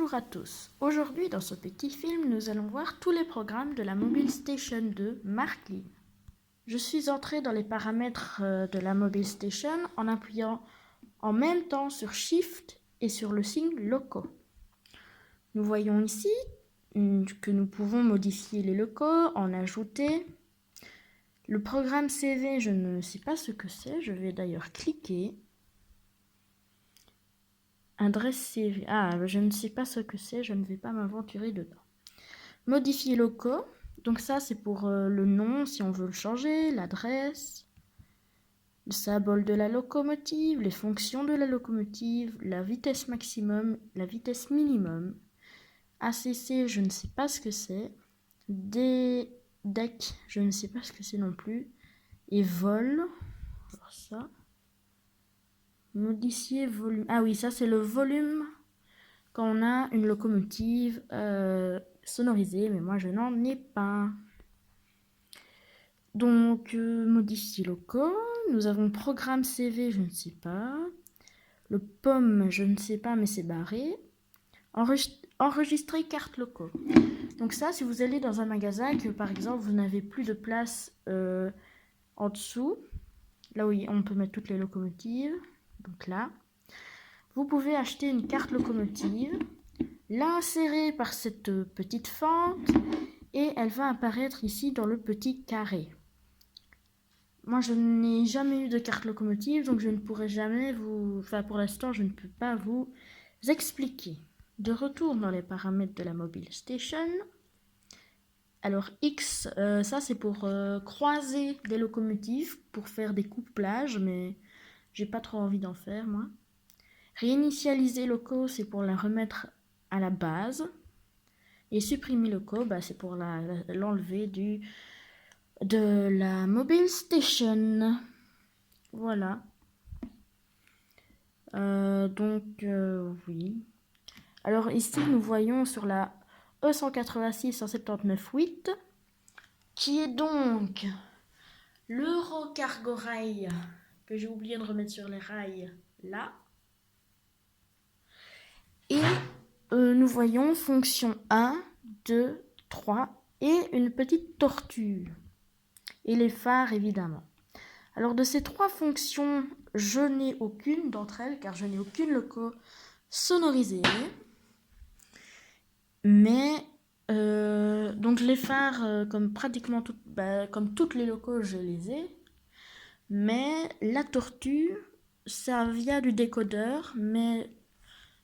Bonjour à tous. Aujourd'hui, dans ce petit film, nous allons voir tous les programmes de la Mobile Station 2 Mark Lee. Je suis entrée dans les paramètres de la Mobile Station en appuyant en même temps sur Shift et sur le signe locaux. Nous voyons ici que nous pouvons modifier les locaux, en ajouter. Le programme CV, je ne sais pas ce que c'est, je vais d'ailleurs cliquer. Adresse CV. Ah, je ne sais pas ce que c'est, je ne vais pas m'aventurer dedans. Modifier locaux. Donc ça, c'est pour le nom, si on veut le changer, l'adresse, le symbole de la locomotive, les fonctions de la locomotive, la vitesse maximum, la vitesse minimum. ACC, je ne sais pas ce que c'est. DEC, je ne sais pas ce que c'est non plus. Et vol, alors ça. Modifier volume. Ah oui, ça c'est le volume quand on a une locomotive sonorisée, mais moi je n'en ai pas. Donc, modifier locaux. Nous avons programme CV, je ne sais pas. Le POM, je ne sais pas, mais c'est barré. Enregistrer carte locaux. Donc ça, si vous allez dans un magasin que par exemple vous n'avez plus de place en dessous, là où on peut mettre toutes les locomotives, donc là, vous pouvez acheter une carte locomotive, l'insérer par cette petite fente et elle va apparaître ici dans le petit carré. Moi, je n'ai jamais eu de carte locomotive, donc je ne pourrai jamais vous... Enfin, pour l'instant, je ne peux pas vous expliquer. De retour dans les paramètres de la Mobile Station. Alors, X, ça c'est pour croiser des locomotives, pour faire des couplages, mais j'ai pas trop envie d'en faire, moi. Réinitialiser locaux, c'est pour la remettre à la base. Et supprimer locaux, c'est pour l'enlever de la Mobile Station. Voilà. Oui. Alors ici, nous voyons sur la E186-179-8, qui est donc l'Eurocargo Rail, que j'ai oublié de remettre sur les rails, là. Et nous voyons fonction 1, 2, 3 et une petite tortue. Et les phares, évidemment. Alors de ces trois fonctions, je n'ai aucune d'entre elles, car je n'ai aucune loco sonorisée. Mais, donc les phares, comme pratiquement comme toutes les locaux, je les ai. Mais la tortue, ça vient du décodeur, mais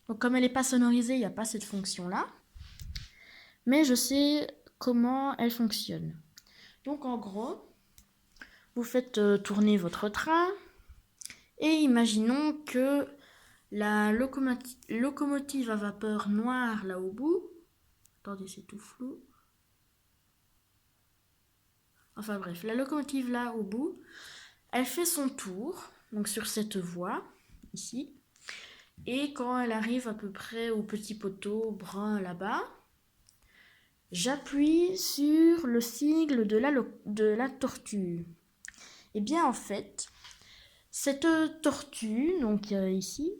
donc, comme elle n'est pas sonorisée, il n'y a pas cette fonction-là. Mais je sais comment elle fonctionne. Donc en gros, vous faites tourner votre train et imaginons que la locomotive à vapeur noire là au bout, attendez c'est tout flou, enfin bref, la locomotive là au bout, elle fait son tour, donc sur cette voie ici, et quand elle arrive à peu près au petit poteau brun là-bas, j'appuie sur le sigle de la tortue. Et bien en fait, cette tortue, donc ici,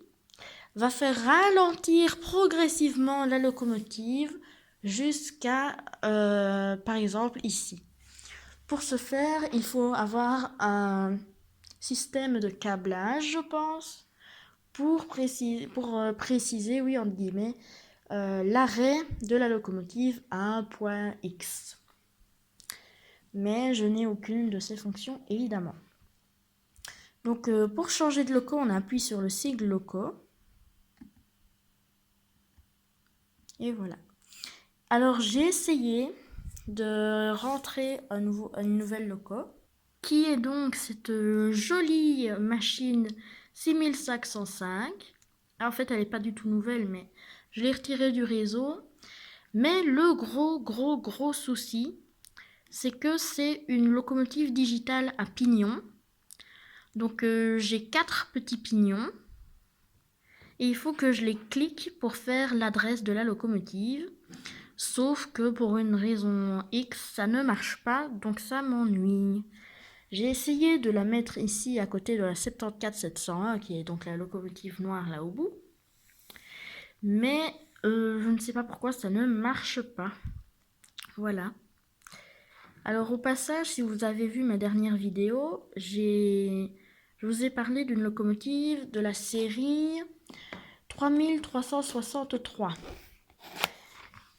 va faire ralentir progressivement la locomotive jusqu'à, par exemple, ici. Pour ce faire, il faut avoir un système de câblage, je pense, pour préciser, oui, entre guillemets, l'arrêt de la locomotive à un point X. Mais je n'ai aucune de ces fonctions, évidemment. Donc, pour changer de loco, on appuie sur le sigle loco. Et voilà. Alors, j'ai essayé de rentrer une nouvelle loco, qui est donc cette jolie machine 6505. En fait, elle n'est pas du tout nouvelle, mais je l'ai retirée du réseau. Mais le gros souci, c'est que c'est une locomotive digitale à pignon. Donc j'ai 4 petits pignons. Et il faut que je les clique pour faire l'adresse de la locomotive. Sauf que pour une raison X, ça ne marche pas, donc ça m'ennuie. J'ai essayé de la mettre ici à côté de la 74701, qui est donc la locomotive noire là au bout. Mais Je ne sais pas pourquoi ça ne marche pas. Voilà. Alors au passage, si vous avez vu ma dernière vidéo, je vous ai parlé d'une locomotive de la série 3363.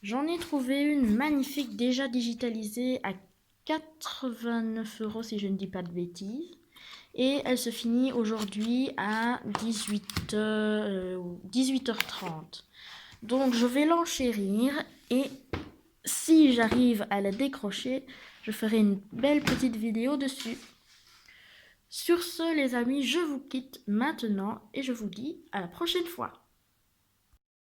J'en ai trouvé une magnifique déjà digitalisée à 89 € si je ne dis pas de bêtises. Et elle se finit aujourd'hui à 18h30. Donc je vais l'enchérir et si j'arrive à la décrocher, je ferai une belle petite vidéo dessus. Sur ce les amis, je vous quitte maintenant et je vous dis à la prochaine fois.